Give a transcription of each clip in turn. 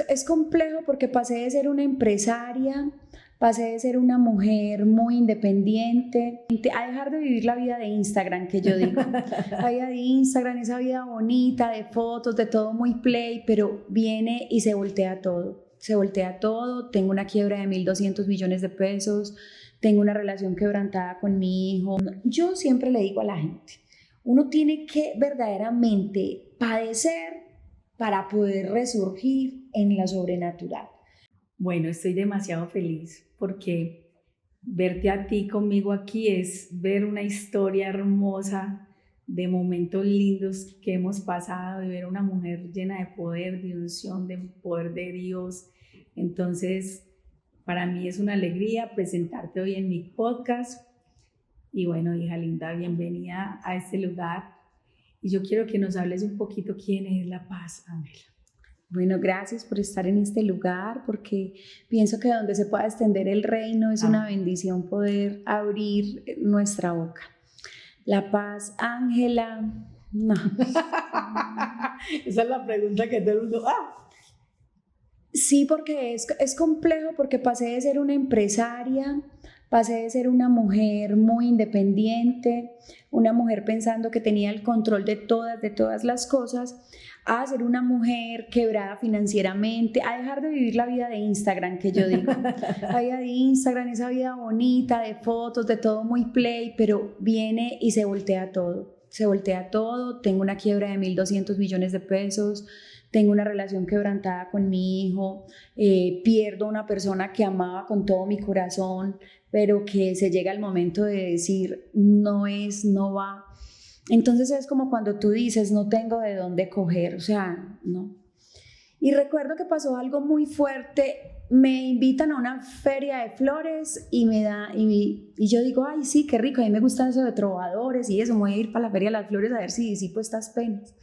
Es complejo porque pasé de ser una empresaria, pasé de ser una mujer muy independiente, a dejar de vivir la vida de Instagram, que yo digo. La vida de Instagram, esa vida bonita, de fotos, de todo muy play, pero viene y se voltea todo. Se voltea todo, tengo una quiebra de 1.200 millones de pesos, tengo una relación quebrantada con mi hijo. Yo siempre le digo a la gente, uno tiene que verdaderamente padecer para poder resurgir en lo sobrenatural. Bueno, estoy demasiado feliz porque verte a ti conmigo aquí es ver una historia hermosa de momentos lindos que hemos pasado, de ver una mujer llena de poder, de unción, de poder de Dios. Entonces, para mí es una alegría presentarte hoy en mi podcast. Y bueno, hija linda, bienvenida a este lugar. Y yo quiero que nos hables un poquito quién es La Paz, Ángela. Bueno, gracias por estar en este lugar, porque pienso que donde se pueda extender el reino es una bendición poder abrir nuestra boca. La Paz, Ángela, no. Esa es la pregunta que todo el mundo... Sí, porque es complejo, porque pasé de ser una empresaria, pasé de ser una mujer muy independiente, una mujer pensando que tenía el control de todas las cosas, a ser una mujer quebrada financieramente, a dejar de vivir la vida de Instagram, que yo digo. La vida de Instagram, esa vida bonita, de fotos, de todo muy play, pero viene y se voltea todo. Se voltea todo, tengo una quiebra de 1.200 millones de pesos, tengo una relación quebrantada con mi hijo, pierdo una persona que amaba con todo mi corazón, pero que se llega el momento de decir, no va. Entonces es como cuando tú dices, no tengo de dónde coger, o sea, no. Y recuerdo que pasó algo muy fuerte, me invitan a una feria de flores y yo digo, ay, sí, qué rico, a mí me gustan eso de trovadores y eso, me voy a ir para la feria de las flores a ver si disipo estas penas.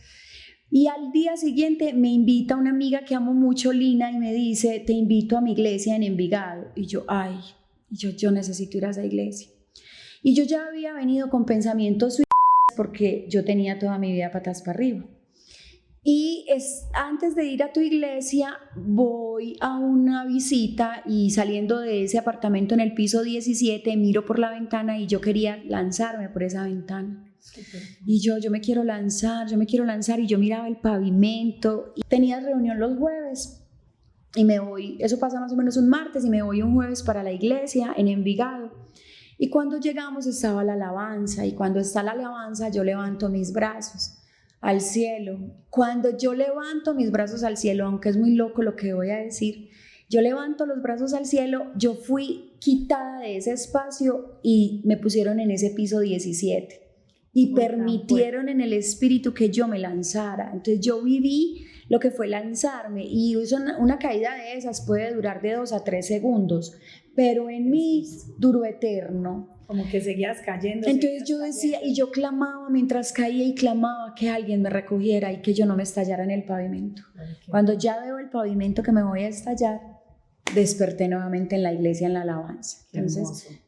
Y al día siguiente me invita una amiga que amo mucho, Lina, y me dice, te invito a mi iglesia en Envigado. Y yo, ay, yo necesito ir a esa iglesia. Y yo ya había venido con pensamientos suicidas porque yo tenía toda mi vida patas para arriba. Y antes de ir a tu iglesia, voy a una visita y saliendo de ese apartamento en el piso 17, miro por la ventana y yo quería lanzarme por esa ventana. Y yo me quiero lanzar, y yo miraba el pavimento y tenía reunión los jueves y me voy, eso pasa más o menos un martes y me voy un jueves para la iglesia en Envigado y cuando llegamos estaba la alabanza y cuando está la alabanza yo levanto mis brazos al cielo. Cuando yo levanto mis brazos al cielo, aunque es muy loco lo que voy a decir, yo levanto los brazos al cielo, yo fui quitada de ese espacio y me pusieron en ese piso 17 y permitieron en el espíritu que yo me lanzara. Entonces yo viví lo que fue lanzarme y una caída de esas puede durar de 2 a 3 segundos, pero en mí duró eterno. Como que seguías cayendo. Entonces yo decía y yo clamaba mientras caía y clamaba que alguien me recogiera y que yo no me estallara en el pavimento. Cuando ya veo el pavimento que me voy a estallar, desperté nuevamente en la iglesia en la alabanza. Entonces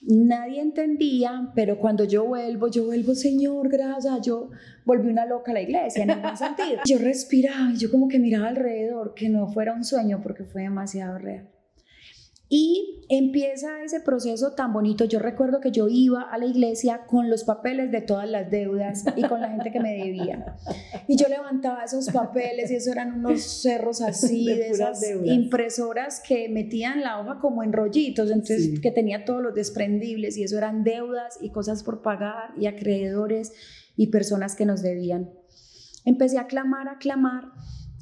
nadie entendía, pero cuando yo vuelvo, Señor, gracias, yo volví una loca a la iglesia en el buen sentido. Yo respiraba y yo como que miraba alrededor, que no fuera un sueño porque fue demasiado real. Y empieza ese proceso tan bonito. Yo recuerdo que yo iba a la iglesia con los papeles de todas las deudas y con la gente que me debía. Y yo levantaba esos papeles y eso eran unos cerros así, de esas deudas. Impresoras que metían la hoja como en rollitos, entonces sí. Que tenía todos los desprendibles y eso eran deudas y cosas por pagar y acreedores y personas que nos debían. Empecé a clamar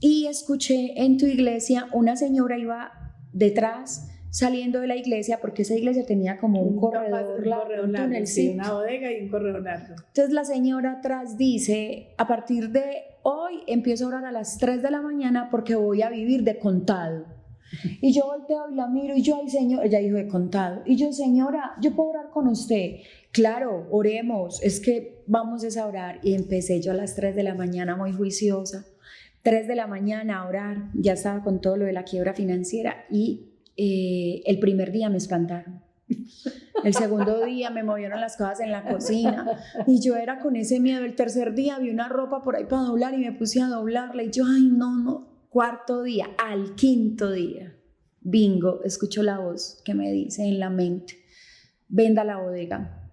y escuché en tu iglesia una señora iba detrás saliendo de la iglesia, porque esa iglesia tenía como un corredor largo, una bodega y un corredor largo. Entonces la señora atrás dice, a partir de hoy empiezo a orar a las 3 de la mañana porque voy a vivir de contado. Y yo volteo y la miro y yo, ay señor, ella dijo de contado. Y yo, señora, ¿yo puedo orar con usted? Claro, oremos, es que vamos a orar. Y empecé yo a las 3 de la mañana muy juiciosa, 3 de la mañana a orar, ya estaba con todo lo de la quiebra financiera y el primer día me espantaron. El segundo día me movieron las cosas en la cocina y yo era con ese miedo. El tercer día vi una ropa por ahí para doblar y me puse a doblarla y yo, ay no, Cuarto día, al quinto día, bingo, escucho la voz que me dice en la mente, venda la bodega,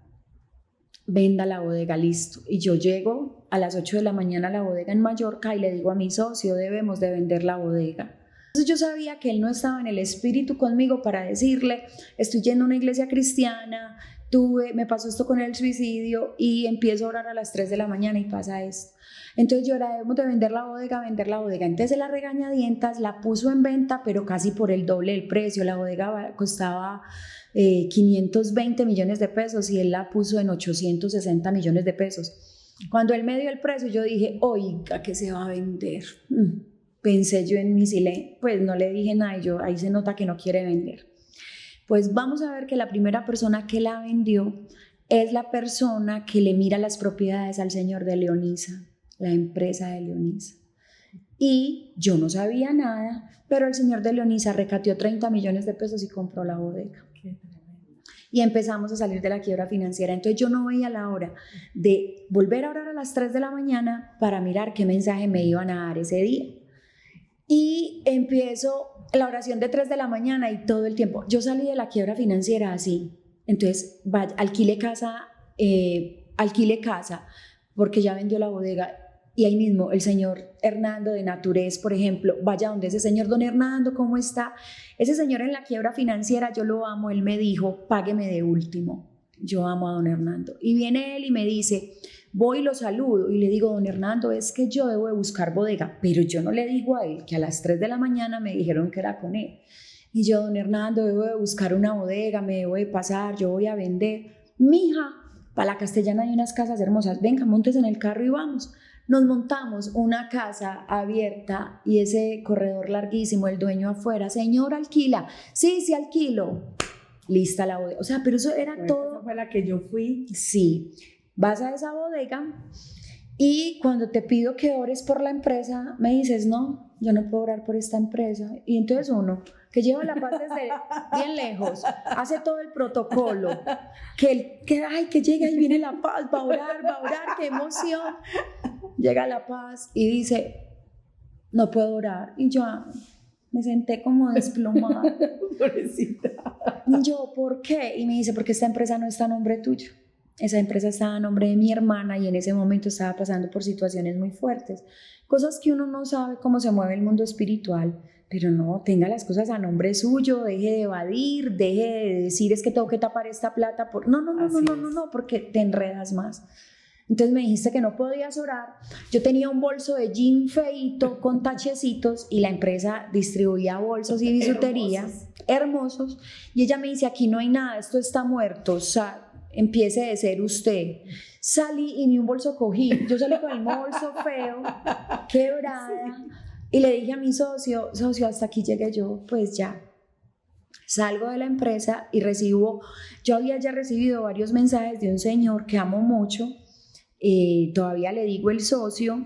listo. Y yo llego a las 8 de la mañana a la bodega en Mallorca y le digo a mi socio, debemos de vender la bodega. Entonces yo sabía que él no estaba en el espíritu conmigo para decirle, estoy yendo a una iglesia cristiana, me pasó esto con el suicidio y empiezo a orar a las 3 de la mañana y pasa esto. Entonces yo era, debemos de vender la bodega. Entonces la regañadientas la puso en venta, pero casi por el doble del precio. La bodega costaba 520 millones de pesos y él la puso en 860 millones de pesos. Cuando él me dio el precio, yo dije, oiga, ¿qué se va a vender? Pensé yo en mi silencio, pues no le dije nada y ahí se nota que no quiere vender. Pues vamos a ver que la primera persona que la vendió es la persona que le mira las propiedades al señor de Leonisa, la empresa de Leonisa. Y yo no sabía nada, pero el señor de Leonisa recateó 30 millones de pesos y compró la bodega. Y empezamos a salir de la quiebra financiera. Entonces yo no veía la hora de volver a orar a las 3 de la mañana para mirar qué mensaje me iban a dar ese día. Y empiezo la oración de 3 de la mañana y todo el tiempo. Yo salí de la quiebra financiera así. Entonces alquile casa porque ya vendió la bodega. Y ahí mismo el señor Hernando de Naturez, por ejemplo, vaya donde ese señor, don Hernando, ¿cómo está? Ese señor en la quiebra financiera, yo lo amo, él me dijo, págueme de último. Yo amo a don Hernando. Y viene él y me dice, voy y lo saludo y le digo, don Hernando, es que yo debo de buscar bodega, pero yo no le digo a él que a las 3 de la mañana me dijeron que era con él. Y yo, don Hernando, debo de buscar una bodega, me debo de pasar, yo voy a vender. Mija, para la Castellana hay unas casas hermosas, venga, montes en el carro y vamos. Nos montamos una casa abierta y ese corredor larguísimo, el dueño afuera, señor, alquila, sí, alquilo, lista la bodega, o sea, pero eso era pues todo. Esa fue la que yo fui. Sí, vas a esa bodega y cuando te pido que ores por la empresa, me dices, no, yo no puedo orar por esta empresa. Y entonces uno, que lleva la paz desde bien lejos, hace todo el protocolo, que llega y viene la paz, va a orar, qué emoción. Llega la paz y dice, no puedo orar. Y yo me senté como desplomada. Pobrecita. Y yo, ¿por qué? Y me dice, porque esta empresa no está a nombre tuyo. Esa empresa estaba a nombre de mi hermana y en ese momento estaba pasando por situaciones muy fuertes. Cosas que uno no sabe cómo se mueve el mundo espiritual, pero no, tenga las cosas a nombre suyo, deje de evadir, deje de decir es que tengo que tapar esta plata. No, porque te enredas más. Entonces me dijiste que no podías orar. Yo tenía un bolso de jean feito con tachecitos y la empresa distribuía bolsos y bisutería hermosos. Y ella me dice, aquí no hay nada, esto está muerto, empiece de ser usted. Salí y ni un bolso cogí. Yo salí con el bolso feo, quebrada. Sí. Y le dije a mi socio, hasta aquí llegué yo, pues ya. Salgo de la empresa y yo había ya recibido varios mensajes de un señor que amo mucho. Todavía le digo el socio,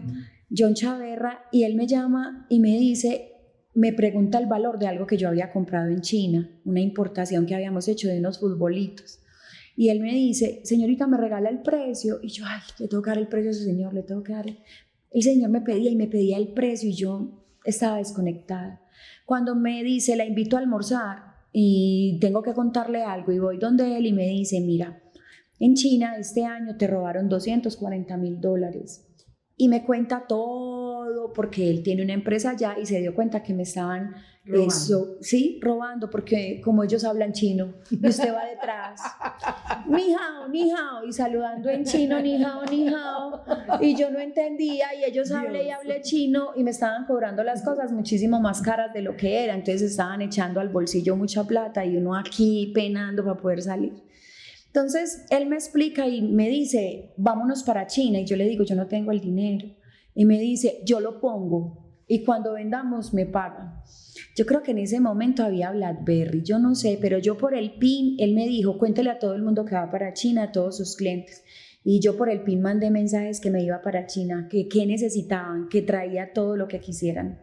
John Chaverra, y él me llama y me pregunta el valor de algo que yo había comprado en China, una importación que habíamos hecho de unos futbolitos. Y él me dice, señorita, ¿me regala el precio? Y yo, le tengo que dar el precio a ese señor, le tengo que dar. El señor me pedía el precio y yo estaba desconectada. Cuando me dice, la invito a almorzar y tengo que contarle algo, y voy donde él y me dice, mira, en China este año te robaron $240,000. Y me cuenta todo porque él tiene una empresa allá y se dio cuenta que me estaban robando, porque como ellos hablan chino y usted va detrás, ni hao, y saludando en chino, ni hao, y yo no entendía y ellos hablé chino y me estaban cobrando las cosas muchísimo más caras de lo que era, entonces estaban echando al bolsillo mucha plata y uno aquí penando para poder salir. Entonces él me explica y me dice, vámonos para China, y yo le digo, yo no tengo el dinero, y me dice, yo lo pongo y cuando vendamos me pagan. Yo creo que en ese momento había BlackBerry, yo no sé, pero yo por el PIN, él me dijo, cuéntele a todo el mundo que va para China, a todos sus clientes, y yo por el PIN mandé mensajes que me iba para China, que necesitaban, que traía todo lo que quisieran.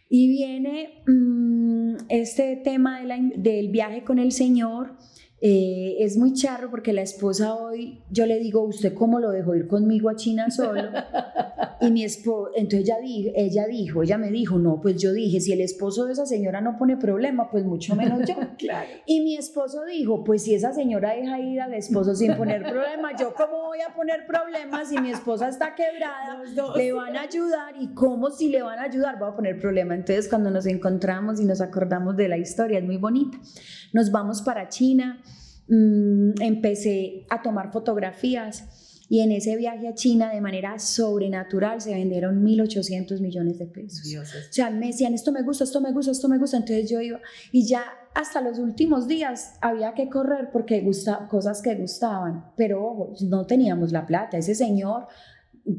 Y viene este tema del viaje con el Señor. Es muy charro porque la esposa hoy, yo le digo, ¿usted cómo lo dejó ir conmigo a China solo? Y mi esposo, entonces ella me dijo, no, pues yo dije, si el esposo de esa señora no pone problema, pues mucho menos yo. Claro. Y mi esposo dijo, pues si esa señora deja ir al esposo sin poner problema, yo cómo voy a poner problemas si mi esposa está quebrada, le van a ayudar, y cómo si le van a ayudar voy a poner problema. Entonces cuando nos encontramos y nos acordamos de la historia, es muy bonita. Nos vamos para China, empecé a tomar fotografías, y en ese viaje a China de manera sobrenatural se vendieron 1.800 millones de pesos. Dioses. O sea, me decían, esto me gusta, esto me gusta, esto me gusta. Entonces yo iba, y ya hasta los últimos días había que correr porque cosas que gustaban, pero ojo, no teníamos la plata. Ese señor,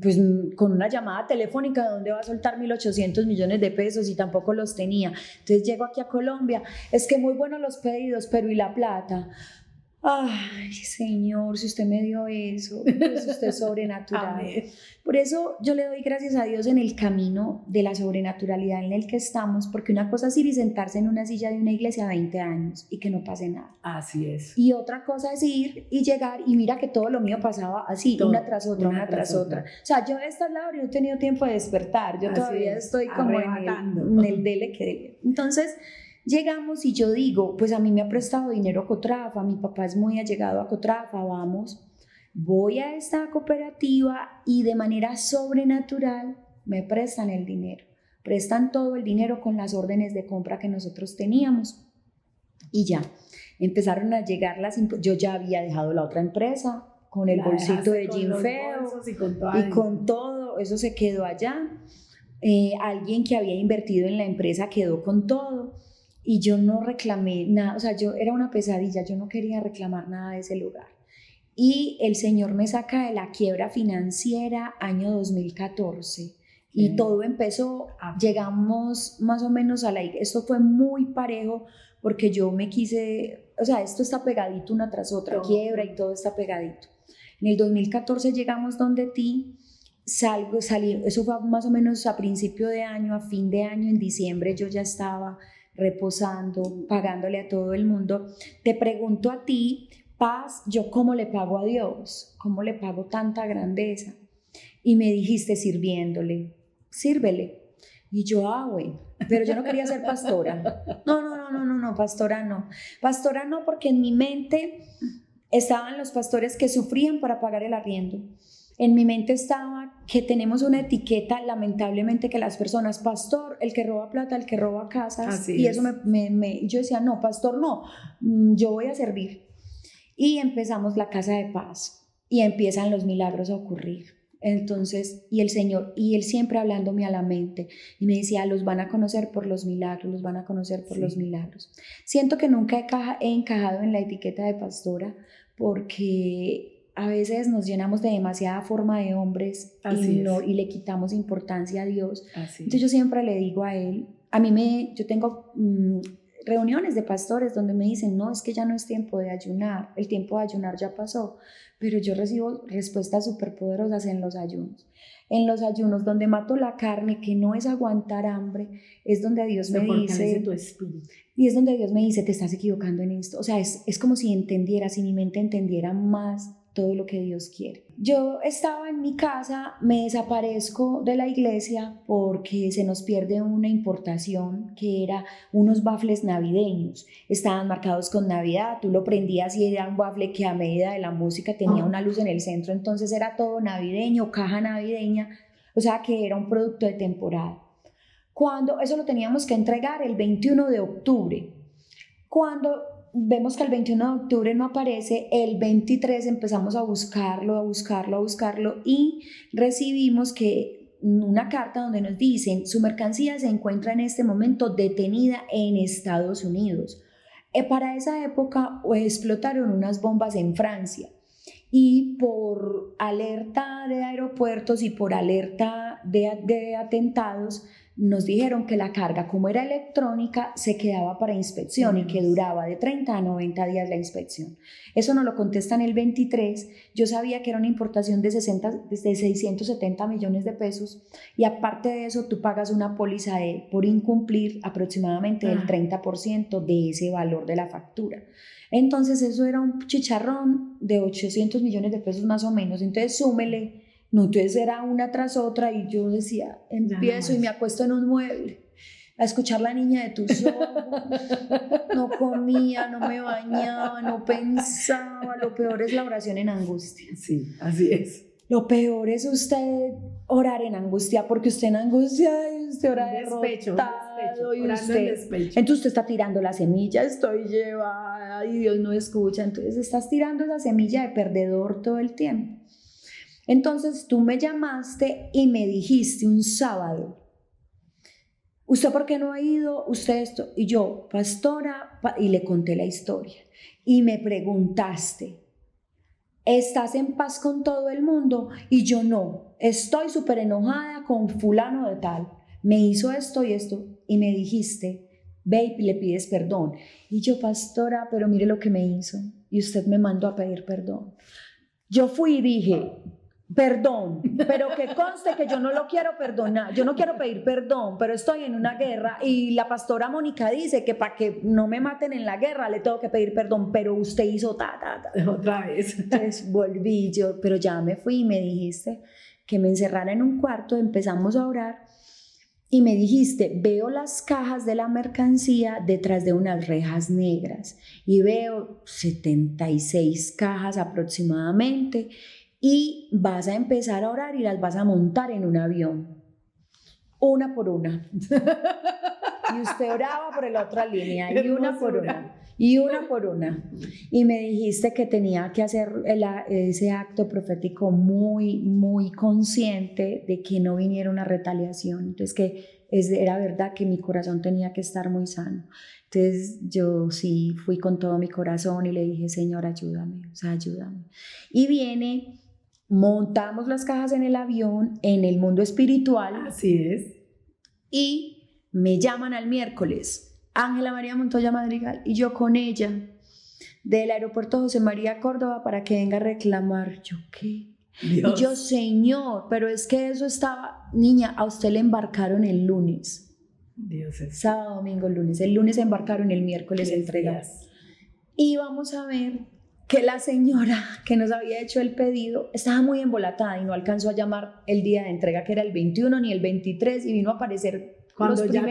pues con una llamada telefónica, ¿de dónde va a soltar 1.800 millones de pesos? Y tampoco los tenía. Entonces llego aquí a Colombia, es que muy buenos los pedidos, pero ¿y la plata? Ay, Señor, si usted me dio eso, pues usted es sobrenatural. Amén. Por eso yo le doy gracias a Dios en el camino de la sobrenaturalidad en el que estamos, porque una cosa es ir y sentarse en una silla de una iglesia 20 años y que no pase nada. Así es. Y otra cosa es ir y llegar y mira que todo lo mío pasaba así, todo, una tras otra, una tras otra. O sea, yo a esta labor no he tenido tiempo de despertar, yo así todavía es, estoy como en el dele que dele. Entonces llegamos y yo digo, pues a mí me ha prestado dinero Cotrafa, mi papá es muy allegado a Cotrafa, voy a esta cooperativa y de manera sobrenatural me prestan el dinero, prestan todo el dinero con las órdenes de compra que nosotros teníamos, y ya empezaron a llegar yo ya había dejado la otra empresa con el bolsito de Jim Feo y con todo, eso se quedó allá. Alguien que había invertido en la empresa quedó con todo. Y yo no reclamé nada, o sea, yo era una pesadilla, yo no quería reclamar nada de ese lugar. Y el Señor me saca de la quiebra financiera año 2014. Y todo empezó, llegamos más o menos a esto fue muy parejo porque yo me quise, o sea, esto está pegadito una tras otra, quiebra y todo está pegadito. En el 2014 llegamos donde ti, salí, eso fue más o menos a principio de año, a fin de año, en diciembre yo ya estaba reposando, pagándole a todo el mundo. Te pregunto a ti, Paz, ¿yo cómo le pago a Dios? ¿Cómo le pago tanta grandeza? Y me dijiste, sirviéndole, sírvele. Y yo, bueno, pero yo no quería ser pastora. No, pastora no, porque en mi mente estaban los pastores que sufrían para pagar el arriendo. En mi mente estaba que tenemos una etiqueta, lamentablemente, que las personas, pastor, el que roba plata, el que roba casas. Así y es. eso yo decía, no, pastor, no, yo voy a servir. Y empezamos la Casa de Paz y empiezan los milagros a ocurrir. Entonces, y el Señor, y Él siempre hablándome a la mente, y me decía, los van a conocer por los milagros, los van a conocer por los milagros. Siento que nunca he encajado en la etiqueta de pastora, porque a veces nos llenamos de demasiada forma de hombres y le quitamos importancia a Dios. Entonces yo siempre le digo a él, yo tengo reuniones de pastores donde me dicen, no, es que ya no es tiempo de ayunar, el tiempo de ayunar ya pasó, pero yo recibo respuestas súper poderosas en los ayunos. En los ayunos donde mato la carne, que no es aguantar hambre, es donde Dios me dice, tu espíritu. Y es donde Dios me dice, te estás equivocando en esto. O sea, es como si entendiera, si mi mente entendiera más todo lo que Dios quiere. Yo estaba en mi casa, me desaparezco de la iglesia porque se nos pierde una importación que era unos bafles navideños. Estaban marcados con Navidad, tú lo prendías y era un bafle que a medida de la música tenía una luz en el centro, entonces era todo navideño, caja navideña, o sea que era un producto de temporada. Cuando eso lo teníamos que entregar el 21 de octubre. Cuando vemos que el 21 de octubre no aparece, el 23 empezamos a buscarlo y recibimos una carta donde nos dicen, su mercancía se encuentra en este momento detenida en Estados Unidos. Para esa época explotaron unas bombas en Francia y por alerta de aeropuertos y por alerta de atentados nos dijeron que la carga, como era electrónica, se quedaba para inspección y que duraba de 30 a 90 días la inspección. Eso nos lo contestan el 23. Yo sabía que era una importación de 670 millones de pesos y aparte de eso tú pagas una póliza por incumplir aproximadamente el 30% de ese valor de la factura. Entonces eso era un chicharrón de 800 millones de pesos más o menos. Entonces súmele. No, entonces era una tras otra y yo decía, empiezo y me acuesto en un mueble a escuchar la niña de tus ojos. No comía, no me bañaba, no pensaba. Lo peor es la oración en angustia. Sí, así es. Lo peor es usted orar en angustia, porque usted en angustia y usted ora derrotado y entonces usted está tirando la semilla, estoy llevada y Dios no escucha, entonces estás tirando esa semilla de perdedor todo el tiempo. Entonces tú me llamaste y me dijiste un sábado, ¿usted por qué no ha ido? Usted esto. Y yo, pastora, y le conté la historia. Y me preguntaste, ¿estás en paz con todo el mundo? Y yo no, estoy súper enojada con fulano de tal. Me hizo esto y esto. Y me dijiste, ve y le pides perdón. Y yo, pastora, pero mire lo que me hizo. Y usted me mandó a pedir perdón. Yo fui y dije, perdón, pero que conste que yo no lo quiero perdonar, yo no quiero pedir perdón, pero estoy en una guerra y la pastora Mónica dice que para que no me maten en la guerra le tengo que pedir perdón, pero usted hizo otra vez. Entonces volví yo, pero ya me fui y me dijiste que me encerrara en un cuarto, empezamos a orar y me dijiste, veo las cajas de la mercancía detrás de unas rejas negras y veo 76 cajas aproximadamente. Y vas a empezar a orar y las vas a montar en un avión, una por una. Y usted oraba por la otra línea, y una por una, y una por una. Y me dijiste que tenía que hacer ese acto profético muy, muy consciente de que no viniera una retaliación. Entonces que era verdad que mi corazón tenía que estar muy sano. Entonces yo sí fui con todo mi corazón y le dije, Señor, ayúdame, o sea, ayúdame. Y montamos las cajas en el avión, en el mundo espiritual. Así es. Y me llaman al miércoles, Ángela María Montoya Madrigal, y yo con ella, del aeropuerto José María Córdoba, para que venga a reclamar. ¿Yo qué? Dios. Y yo, Señor, pero es que eso estaba, niña, a usted le embarcaron el lunes. Dios es. Sábado, domingo, lunes. El lunes embarcaron, el miércoles entregaron. Y vamos a ver que la señora que nos había hecho el pedido estaba muy embolatada y no alcanzó a llamar el día de entrega, que era el 21 ni el 23, y vino a aparecer cuando ya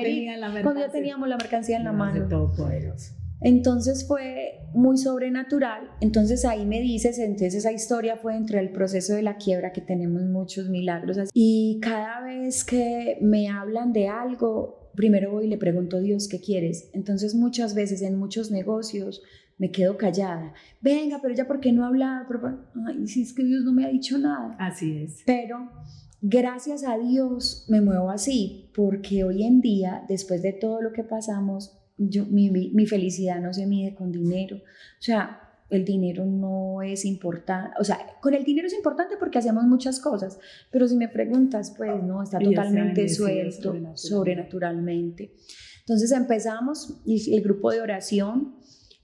teníamos la mercancía en la mano. Todopoderoso. Entonces fue muy sobrenatural. Entonces ahí me dices, entonces esa historia fue entre el proceso de la quiebra, que tenemos muchos milagros así. Y cada vez que me hablan de algo, primero voy y le pregunto a Dios, ¿qué quieres? Entonces muchas veces en muchos negocios me quedo callada. Venga, pero ya, ¿por qué no ha hablado? Ay, si es que Dios no me ha dicho nada. Así es. Pero gracias a Dios me muevo así, porque hoy en día, después de todo lo que pasamos, mi felicidad no se mide con dinero. O sea, el dinero no es importante. O sea, con el dinero es importante porque hacemos muchas cosas, pero si me preguntas, pues no, está totalmente suelto, sobrenaturalmente. Entonces empezamos y el grupo de oración.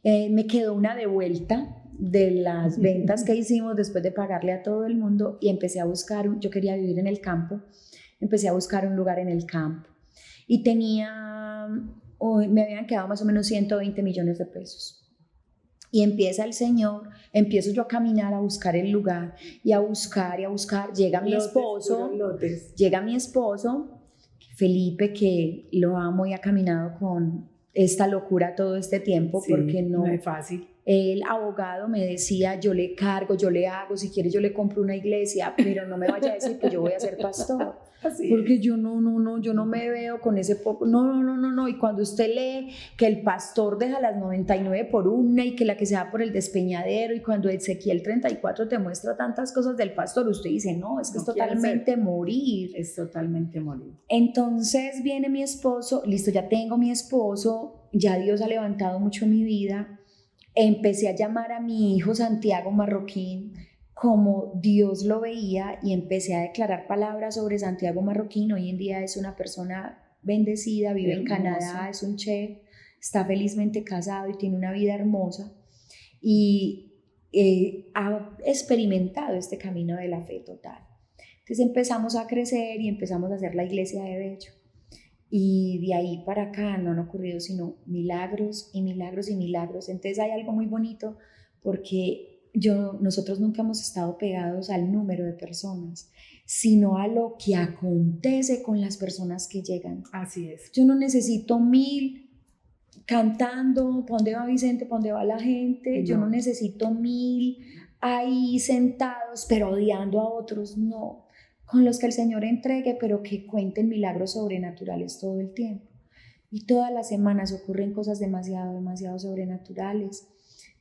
Me quedó una de vuelta de las ventas que hicimos después de pagarle a todo el mundo y empecé a buscar, yo quería vivir en el campo, empecé a buscar un lugar en el campo y me habían quedado más o menos 120 millones de pesos. Y empieza el Señor, empiezo yo a caminar a buscar el lugar y a buscar, llega mi esposo, Felipe, que lo amo y ha caminado con esta locura todo este tiempo, sí, porque no es fácil. El abogado me decía, yo le cargo, yo le hago, si quieres yo le compro una iglesia, pero no me vaya a decir que yo voy a ser pastor. Así porque yo no me veo con ese poco, no, y cuando usted lee que el pastor deja las 99 por una y que la que se da por el despeñadero, y cuando Ezequiel 34 te muestra tantas cosas del pastor, usted dice, no, es que es totalmente morir. Es totalmente morir. Entonces viene mi esposo, listo, ya tengo mi esposo, ya Dios ha levantado mucho mi vida, empecé a llamar a mi hijo Santiago Marroquín como Dios lo veía y empecé a declarar palabras sobre Santiago Marroquín. Hoy en día es una persona bendecida, vive en Hermoso. Canadá, es un chef, está felizmente casado y tiene una vida hermosa y ha experimentado este camino de la fe total. Entonces empezamos a crecer y empezamos a hacer la iglesia de Bello. Y de ahí para acá no han ocurrido sino milagros y milagros y milagros. Entonces hay algo muy bonito porque nosotros nunca hemos estado pegados al número de personas, sino a lo que acontece con las personas que llegan. Así es. Yo no necesito 1000 cantando, ¿para dónde va Vicente? ¿Para dónde va la gente? No. Yo no necesito 1000 ahí sentados, pero odiando a otros, no. Con los que el Señor entregue, pero que cuenten milagros sobrenaturales todo el tiempo. Y todas las semanas ocurren cosas demasiado, demasiado sobrenaturales.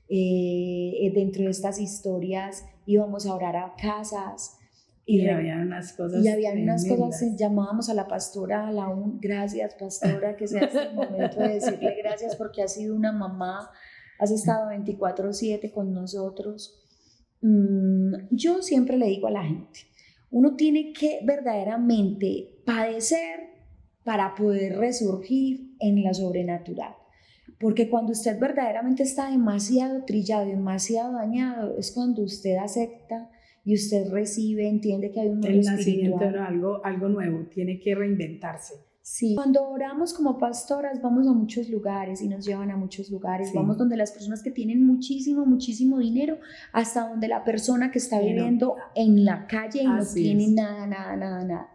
Dentro de estas historias íbamos a orar a casas. Y habían unas cosas. Y habían unas cosas, llamábamos a la pastora, gracias pastora, que sea este momento de decirle gracias porque has sido una mamá, has estado 24/7 con nosotros. Yo siempre le digo a la gente, uno tiene que verdaderamente padecer para poder resurgir en la sobrenatural. Porque cuando usted verdaderamente está demasiado trillado, demasiado dañado, es cuando usted acepta y usted recibe, entiende que hay un mundo espiritual. El espiritual. algo nuevo, tiene que reinventarse. Sí, cuando oramos como pastoras vamos a muchos lugares y nos llevan a muchos lugares, sí. Vamos donde las personas que tienen muchísimo, muchísimo dinero, hasta donde la persona que está viviendo en la calle y no tiene nada.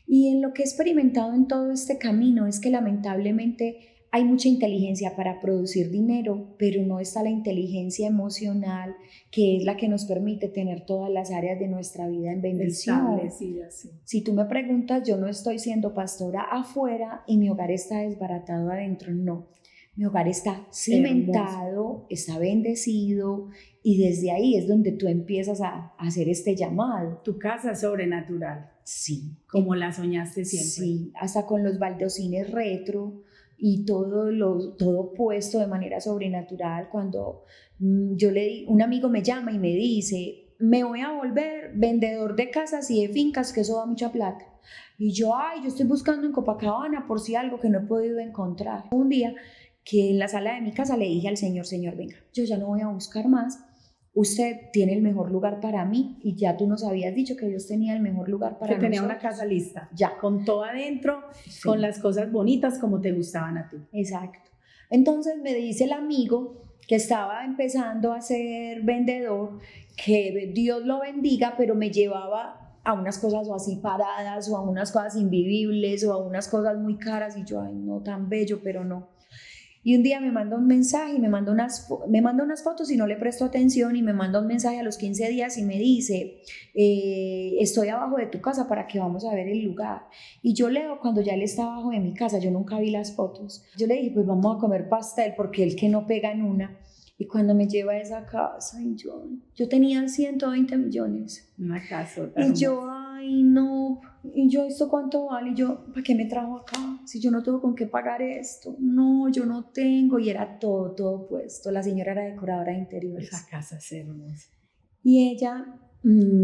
Y en lo que he experimentado en todo este camino es que lamentablemente hay mucha inteligencia para producir dinero, pero no está la inteligencia emocional, que es la que nos permite tener todas las áreas de nuestra vida en bendición. Sí. Si tú me preguntas, yo no estoy siendo pastora afuera y mi hogar está desbaratado adentro, no. Mi hogar está cimentado, hermoso, está bendecido y desde ahí es donde tú empiezas a hacer este llamado. Tu casa es sobrenatural. Sí. Como la soñaste siempre. Sí, hasta con los baldocines retro y todo puesto de manera sobrenatural. Cuando un amigo me llama y me dice, me voy a volver vendedor de casas y de fincas, que eso da mucha plata. Y yo estoy buscando en Copacabana por si algo que no he podido encontrar. Un día que en la sala de mi casa le dije al Señor, venga, yo ya no voy a buscar más. Usted tiene el mejor lugar para mí y ya tú nos habías dicho que Dios tenía el mejor lugar para nosotros. Que tenía una casa lista, ya, con todo adentro, sí, con las cosas bonitas como te gustaban a ti. Exacto. Entonces me dice el amigo que estaba empezando a ser vendedor, que Dios lo bendiga, pero me llevaba a unas cosas o así paradas o a unas cosas invivibles o a unas cosas muy caras y yo, no, tan bello, pero no. Y un día me manda un mensaje y me manda unas fotos y no le presto atención y me manda un mensaje a los 15 días y me dice, estoy abajo de tu casa para que vamos a ver el lugar. Y yo leo cuando ya él está abajo de mi casa, yo nunca vi las fotos. Yo le dije, pues vamos a comer pastel porque él que no pega en una. Y cuando me lleva a esa casa, yo tenía 120 millones. Una casota. Y yo, no, y yo, ¿esto cuánto vale? Y yo, ¿para qué me trajo acá? Si yo no tengo con qué pagar esto. No, yo no tengo. Y era todo puesto. La señora era decoradora de interiores. Esa casa es hermosa. Y ella,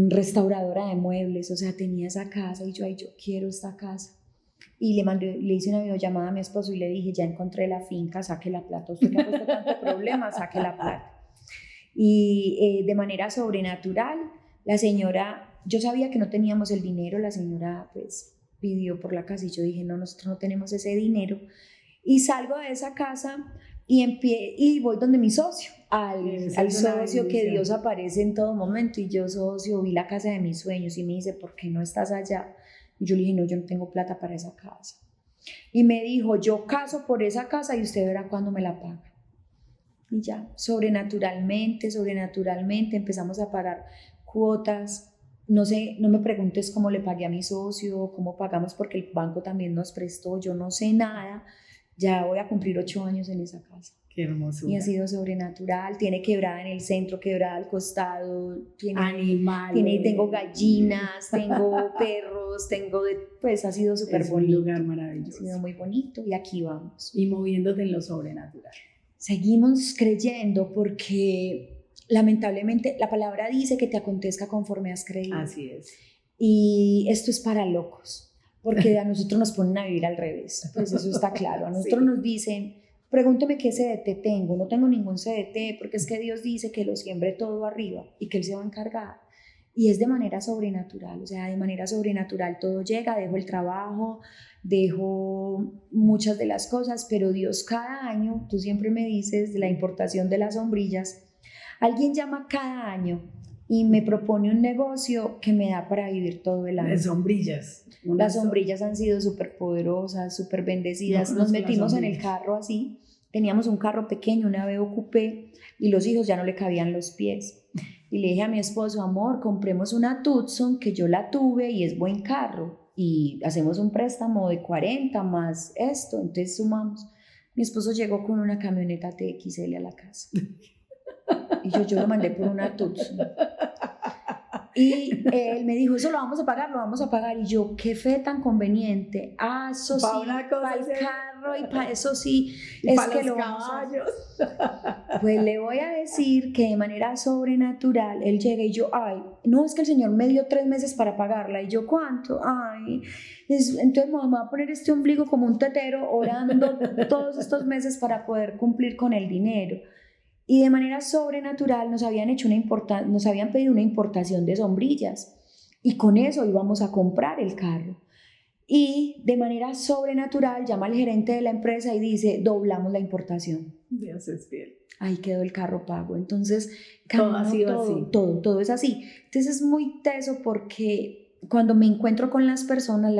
restauradora de muebles, o sea, tenía esa casa. Y yo quiero esta casa. Y le hice una videollamada a mi esposo y le dije, ya encontré la finca, saque la plata. Usted que ha puesto tanto problema, saque la plata. Y de manera sobrenatural, la señora, yo sabía que no teníamos el dinero, la señora pues pidió por la casa y yo dije, no, nosotros no tenemos ese dinero. Y salgo de esa casa y voy donde mi socio, al socio que Dios aparece en todo momento. Y yo, socio, vi la casa de mis sueños y me dice, ¿por qué no estás allá? Y yo le dije, no, yo no tengo plata para esa casa. Y me dijo, yo caso por esa casa y usted verá cuándo me la paga. Y ya, sobrenaturalmente empezamos a pagar cuotas. No sé, no me preguntes cómo le pagué a mi socio, cómo pagamos porque el banco también nos prestó, yo no sé nada. Ya voy a cumplir 8 años en esa casa. Qué hermosura. Y ha sido sobrenatural. Tiene quebrada en el centro, quebrada al costado. Tiene animales. Tengo gallinas, tengo perros, pues ha sido súper bonito. Es un lugar maravilloso. Ha sido muy bonito y aquí vamos. Y moviéndote en lo sobrenatural. Seguimos creyendo porque lamentablemente la palabra dice que te acontezca conforme has creído. Así es. Y esto es para locos. porque a nosotros nos ponen a vivir al revés, pues eso está claro. A nosotros nos dicen, pregúnteme qué CDT tengo, no tengo ningún CDT, porque es que Dios dice que lo siembre todo arriba y que Él se va a encargar. Y es de manera sobrenatural, o sea, de manera sobrenatural todo llega, dejo el trabajo, dejo muchas de las cosas, pero Dios cada año, tú siempre me dices de la importación de las sombrillas, alguien llama cada año y me propone un negocio que me da para vivir todo el año. De sombrillas. Las sombrillas han sido súper poderosas, súper bendecidas. Nos metimos en el carro así, teníamos un carro pequeño, una Veo Coupé, y los hijos ya no le cabían los pies. Y le dije a mi esposo, amor, compremos una Tucson que yo la tuve y es buen carro. Y hacemos un préstamo de 40 más esto, entonces sumamos. Mi esposo llegó con una camioneta TXL a la casa. Y yo lo mandé por una Tucson. Y él me dijo, eso lo vamos a pagar. Y yo, qué fe tan conveniente. Ah, eso sí, para el carro y para eso sí. Y es para los caballos. Pues le voy a decir que de manera sobrenatural, él llega y yo, ay, no, es que el Señor me dio 3 meses para pagarla. Y yo, ¿cuánto? Ay, entonces me voy a poner este ombligo como un tetero orando todos estos meses para poder cumplir con el dinero. Y de manera sobrenatural nos habían pedido una importación de sombrillas y con eso íbamos a comprar el carro. Y de manera sobrenatural llama al gerente de la empresa y dice, doblamos la importación. Dios es fiel. Ahí quedó el carro pago. Entonces, todo ha sido así. Todo es así. Entonces es muy teso porque cuando me encuentro con las personas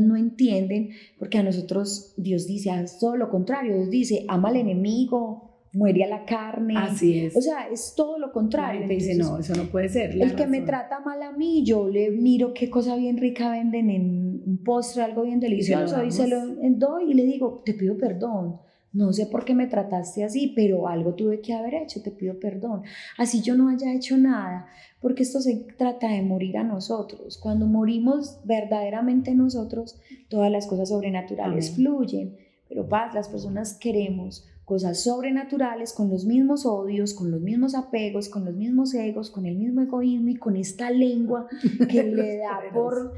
no entienden, porque a nosotros Dios dice, haz todo lo contrario. Dios dice, ama al enemigo, muere a la carne. Así es. O sea, es todo lo contrario. La gente dice, no, eso no puede ser. El que me trata mal a mí, yo le miro qué cosa bien rica venden en un postre, algo bien delicioso, y se lo doy y le digo, te pido perdón. No sé por qué me trataste así, pero algo tuve que haber hecho, te pido perdón. Así yo no haya hecho nada, porque esto se trata de morir a nosotros. Cuando morimos verdaderamente nosotros, todas las cosas sobrenaturales fluyen. Pero paz, las personas queremos cosas sobrenaturales con los mismos odios, con los mismos apegos, con los mismos egos, con el mismo egoísmo y con esta lengua que le da por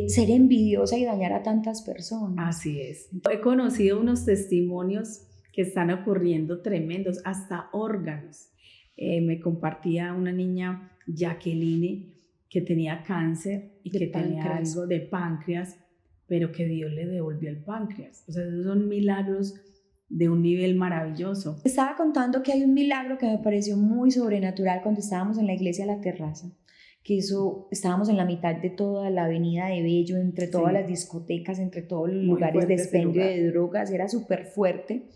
ser envidiosa y dañar a tantas personas. Así es. He conocido unos testimonios que están ocurriendo tremendos, hasta órganos. Me compartía una niña, Jacqueline, que tenía cáncer y que tenía algo de páncreas, pero que Dios le devolvió el páncreas. O sea, esos son milagros de un nivel maravilloso. Estaba contando que hay un milagro que me pareció muy sobrenatural cuando estábamos en la iglesia La Terraza, que estábamos en la mitad de toda la avenida de Bello, entre todas las discotecas, entre todos los lugares de expendio de drogas, era súper fuerte.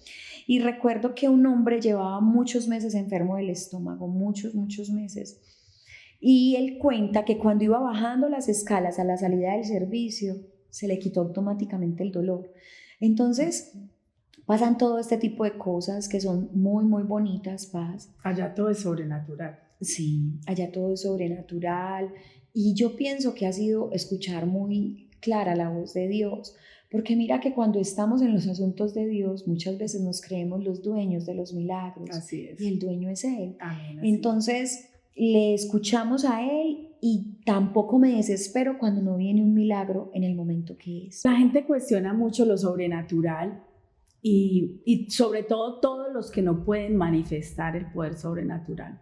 Y recuerdo que un hombre llevaba muchos meses enfermo del estómago, muchos meses. Y él cuenta que cuando iba bajando las escalas a la salida del servicio, se le quitó automáticamente el dolor. Entonces pasan todo este tipo de cosas que son muy, muy bonitas, Paz. Allá todo es sobrenatural. Sí, allá todo es sobrenatural. Y yo pienso que ha sido escuchar muy clara la voz de Dios. Porque mira que cuando estamos en los asuntos de Dios, muchas veces nos creemos los dueños de los milagros. Así es. Y el dueño es Él. Amén. Entonces le escuchamos a Él y tampoco me desespero cuando no viene un milagro en el momento que es. La gente cuestiona mucho lo sobrenatural. Y sobre todo todos los que no pueden manifestar el poder sobrenatural.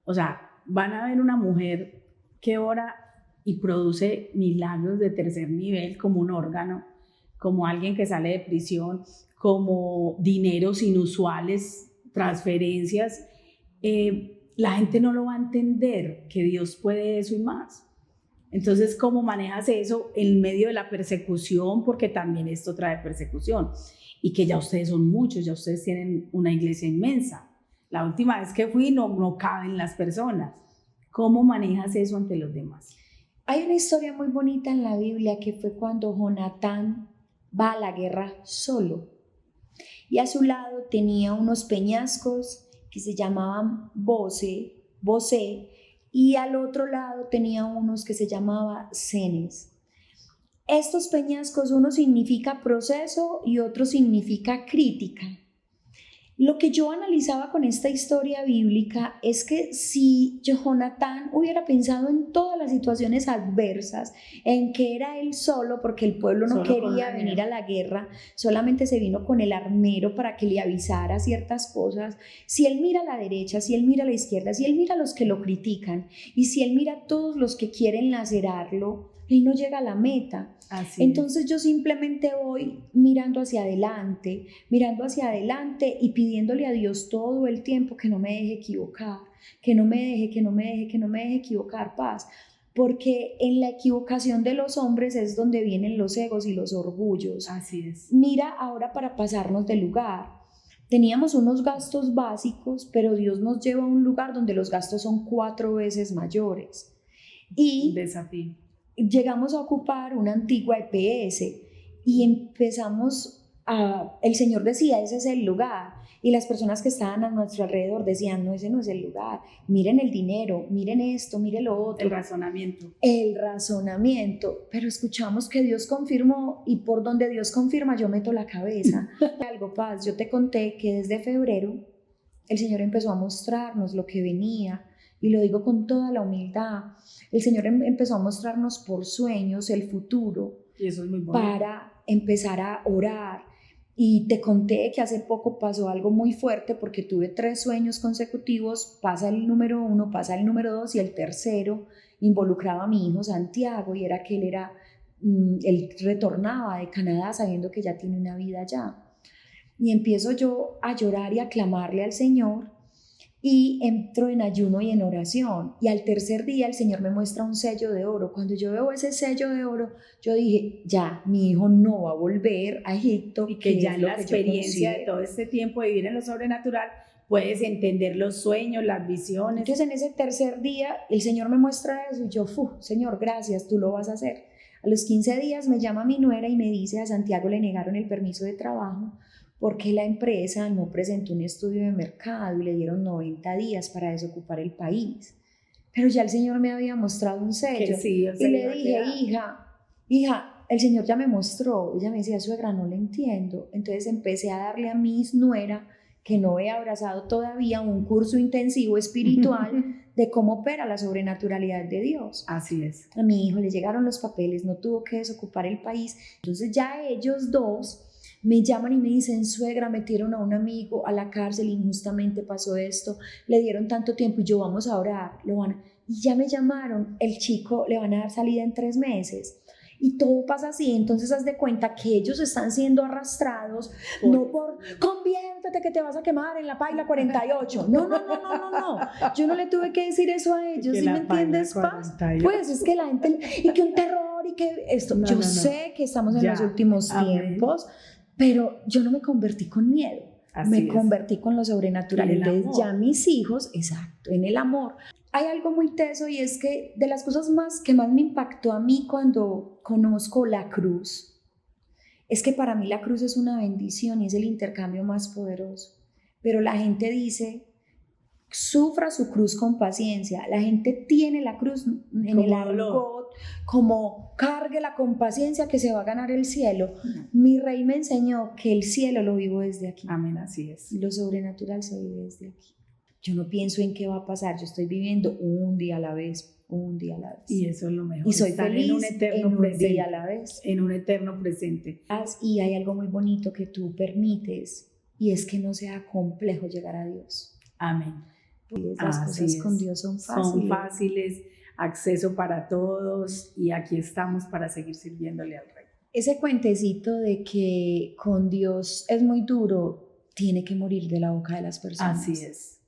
O sea, van a ver una mujer que ora y produce milagros de tercer nivel como un órgano, como alguien que sale de prisión, como dineros inusuales, transferencias. La gente no lo va a entender, que Dios puede eso y más. Entonces, ¿cómo manejas eso en medio de la persecución? Porque también esto trae persecución. Y que ya ustedes son muchos, ya ustedes tienen una iglesia inmensa. La última vez que fui no caben las personas. ¿Cómo manejas eso ante los demás? Hay una historia muy bonita en la Biblia que fue cuando Jonatán va a la guerra solo. Y a su lado tenía unos peñascos que se llamaban Bosé, y al otro lado tenía unos que se llamaban Cenes. Estos peñascos, uno significa proceso y otro significa crítica. Lo que yo analizaba con esta historia bíblica es que si Jonatán hubiera pensado en todas las situaciones adversas, en que era él solo, porque el pueblo no quería venir a la guerra, solamente se vino con el armero para que le avisara ciertas cosas, si él mira a la derecha, si él mira a la izquierda, si él mira a los que lo critican y si él mira a todos los que quieren lacerarlo, él no llega a la meta. Entonces yo simplemente voy mirando hacia adelante y pidiéndole a Dios todo el tiempo que no me deje equivocar, que no me deje equivocar, Paz, porque en la equivocación de los hombres es donde vienen los egos y los orgullos. Así es. Mira ahora, para pasarnos de lugar, teníamos unos gastos básicos, pero Dios nos lleva a un lugar donde los gastos son 4 veces mayores. Y desafío. Llegamos a ocupar una antigua EPS y empezamos el Señor decía, ese es el lugar, y las personas que estaban a nuestro alrededor decían, no, ese no es el lugar, miren el dinero, miren esto, miren lo otro. El razonamiento, pero escuchamos que Dios confirmó, y por donde Dios confirma yo meto la cabeza. Algo, Paz, yo te conté que desde febrero el Señor empezó a mostrarnos lo que venía, y lo digo con toda la humildad. El Señor empezó a mostrarnos por sueños el futuro. Y eso es muy bueno. Para empezar a orar. Y te conté que hace poco pasó algo muy fuerte porque tuve 3 sueños consecutivos. Pasa el número 1, pasa el número 2 y el tercero involucraba a mi hijo Santiago, y era que él retornaba de Canadá sabiendo que ya tiene una vida allá. Y empiezo yo a llorar y a clamarle al Señor. Y entro en ayuno y en oración, y al tercer día el Señor me muestra un sello de oro. Cuando yo veo ese sello de oro, yo dije, ya, mi hijo no va a volver a Egipto. Y que ya en la experiencia de todo este tiempo de vivir en lo sobrenatural, puedes entender los sueños, las visiones. Entonces en ese tercer día el Señor me muestra eso, y yo, Señor, gracias, tú lo vas a hacer. A los 15 días me llama mi nuera y me dice, a Santiago le negaron el permiso de trabajo porque la empresa no presentó un estudio de mercado y le dieron 90 días para desocupar el país. Pero ya el Señor me había mostrado un sello. Sí, y le dije, hija, el Señor ya me mostró. Ella me decía, suegra, no le entiendo. Entonces empecé a darle a mi nuera, que no he abrazado todavía, un curso intensivo espiritual de cómo opera la sobrenaturalidad de Dios. Así es. A mi hijo le llegaron los papeles, no tuvo que desocupar el país. Entonces ya ellos dos me llaman y me dicen, suegra, metieron a un amigo a la cárcel, injustamente pasó esto, le dieron tanto tiempo y yo, vamos a orar, y ya me llamaron, el chico le van a dar salida en 3 meses. Y todo pasa así. Entonces haz de cuenta que ellos están siendo arrastrados, no por conviértete que te vas a quemar en la paila 48. No. Yo no le tuve que decir eso a ellos, ¿sí me entiendes, Paz? Pues es que la gente, y que un terror, y que esto, yo sé que estamos en los últimos tiempos, pero yo no me convertí con miedo, me convertí con lo sobrenatural. Entonces ya mis hijos, exacto, en el amor. Hay algo muy teso, y es que de las cosas que más me impactó a mí cuando conozco la cruz, es que para mí la cruz es una bendición y es el intercambio más poderoso. Pero la gente dice, sufra su cruz con paciencia. La gente tiene la cruz en el argot, como cárguela con paciencia que se va a ganar el cielo. Mi rey me enseñó que el cielo lo vivo desde aquí. Amén, así es. Lo sobrenatural se vive desde aquí. Yo no pienso en qué va a pasar, yo estoy viviendo un día a la vez. Y eso es lo mejor. Y soy feliz en un eterno presente, día a la vez. En un eterno presente. Y hay algo muy bonito que tú permites, y es que no sea complejo llegar a Dios. Amén. Las cosas con Dios son fáciles. Son fáciles, acceso para todos, y aquí estamos para seguir sirviéndole al Rey. Ese cuentecito de que con Dios es muy duro, tiene que morir de la boca de las personas. Así es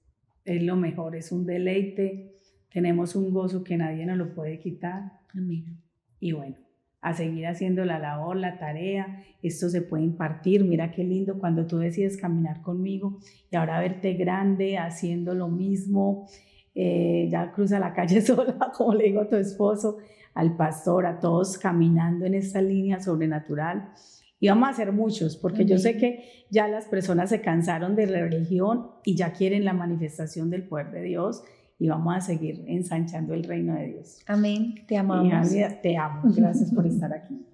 lo mejor, es un deleite, tenemos un gozo que nadie nos lo puede quitar. Amén. Y bueno, a seguir haciendo la labor, la tarea, esto se puede impartir. Mira qué lindo cuando tú decides caminar conmigo y ahora verte grande haciendo lo mismo, ya cruza la calle sola, como le digo a tu esposo, al pastor, a todos caminando en esta línea sobrenatural. Y vamos a hacer muchos, porque yo sé que ya las personas se cansaron de la religión y ya quieren la manifestación del poder de Dios, y vamos a seguir ensanchando el reino de Dios. Amén, te amamos. Te amo, gracias por estar aquí.